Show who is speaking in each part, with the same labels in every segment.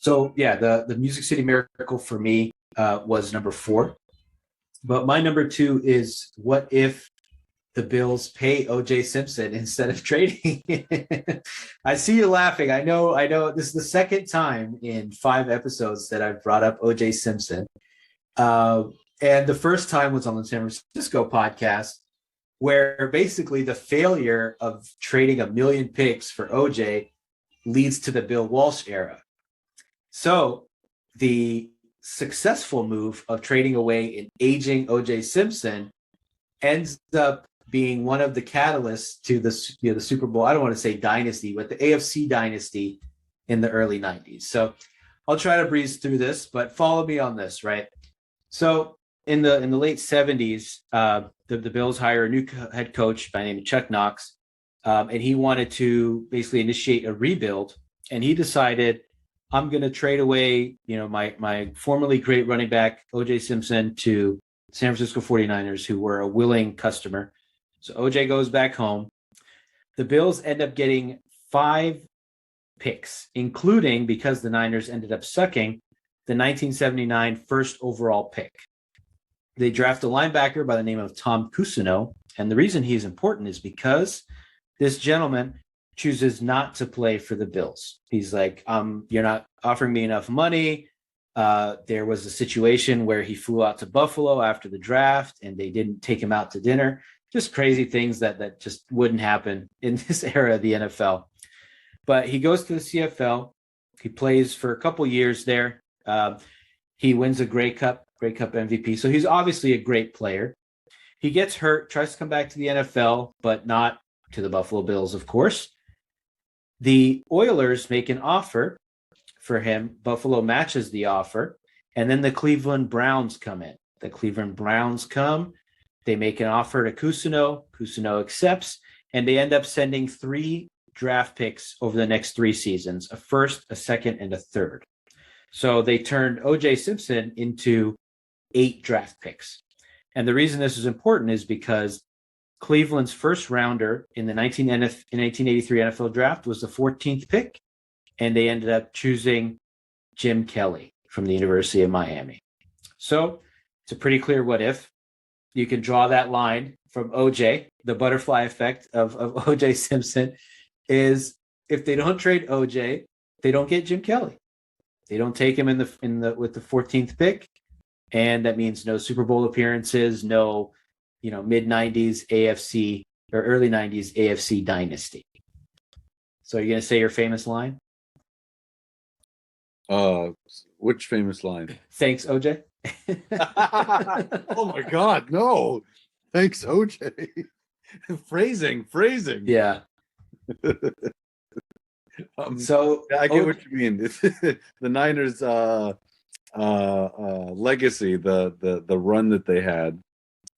Speaker 1: So yeah, the Music City Miracle for me was number 4. But my number 2 is, what if the Bills pay OJ Simpson instead of trading? I see you laughing. I know. This is the second time in 5 episodes that I've brought up OJ Simpson. And the first time was on the San Francisco podcast, where basically the failure of trading 1 million picks for OJ leads to the Bill Walsh era. So the successful move of trading away an aging OJ Simpson ends up being one of the catalysts to the Super Bowl. I don't want to say dynasty, but the AFC dynasty in the early 90s. So I'll try to breeze through this, but follow me on this, right? So in the late 70s, the Bills hire a new head coach by the name of Chuck Knox, and he wanted to basically initiate a rebuild. And he decided, I'm going to trade away, my formerly great running back OJ Simpson to San Francisco 49ers, who were a willing customer. So OJ goes back home. The Bills end up getting 5 picks, including, because the Niners ended up sucking, the 1979 first overall pick. They draft a linebacker by the name of Tom Cousineau. And the reason he's important is because this gentleman chooses not to play for the Bills. He's like, you're not offering me enough money. There was a situation where he flew out to Buffalo after the draft and they didn't take him out to dinner. Just crazy things that just wouldn't happen in this era of the NFL. But he goes to the CFL. He plays for a couple years there. He wins a Grey Cup MVP. So he's obviously a great player. He gets hurt, tries to come back to the NFL, but not to the Buffalo Bills, of course. The Oilers make an offer for him. Buffalo matches the offer. And then the Cleveland Browns come in. The Cleveland Browns come. They make an offer to Cousineau. Cousineau accepts. And they end up sending 3 draft picks over the next 3 seasons, a first, a second, and a third. So they turned OJ Simpson into 8 draft picks. And the reason this is important is because Cleveland's first rounder in the 1983 NFL draft was the 14th pick, and they ended up choosing Jim Kelly from the University of Miami. So it's a pretty clear what if. You can draw that line from OJ. The butterfly effect of OJ Simpson is, if they don't trade OJ, they don't get Jim Kelly. They don't take him with the 14th pick, and that means no Super Bowl appearances, no mid 90s AFC or early 90s AFC dynasty. So are you going to say your famous line?
Speaker 2: Which famous line?
Speaker 1: Thanks, OJ.
Speaker 2: Oh my God, no. Thanks, OJ. Phrasing.
Speaker 1: Yeah.
Speaker 2: So I get what you mean. The Niners legacy, the run that they had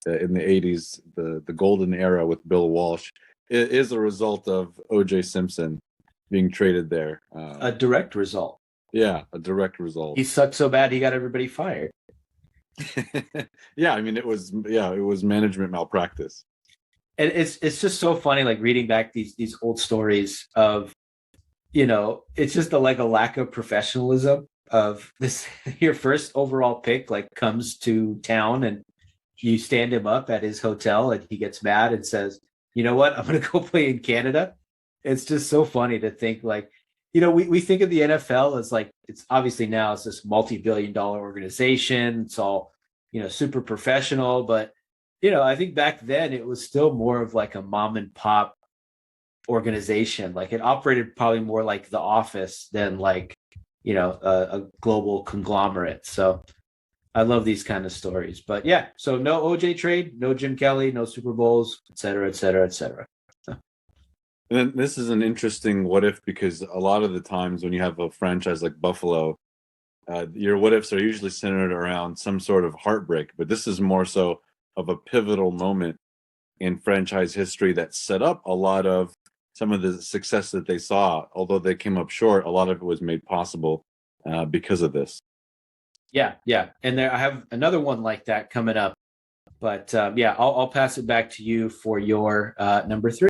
Speaker 2: in the 80s, the golden era with Bill Walsh, is a result of OJ Simpson being traded there.
Speaker 1: A direct result.
Speaker 2: Yeah, a direct result.
Speaker 1: He sucked so bad he got everybody fired.
Speaker 2: Yeah, I mean it was management malpractice.
Speaker 1: And it's just so funny, like reading back these old stories of, it's just a lack of professionalism of this. Your first overall pick comes to town and you stand him up at his hotel and he gets mad and says, you know what, I'm going to go play in Canada. It's just so funny to think we think of the NFL as it's obviously now it's this multi-billion-dollar organization. It's all, super professional, but I think back then it was still more of a mom and pop organization. It operated probably more like The Office than a global conglomerate. So I love these kind of stories. But yeah, so no OJ trade, no Jim Kelly, no Super Bowls, et cetera, et cetera, et cetera. So.
Speaker 2: And then this is an interesting what if, because a lot of the times when you have a franchise like Buffalo, your what ifs are usually centered around some sort of heartbreak. But this is more so of a pivotal moment in franchise history that set up a lot of some of the success that they saw. Although they came up short, a lot of it was made possible because of this.
Speaker 1: Yeah. And I have another one like that coming up. But I'll pass it back to you for your number 3.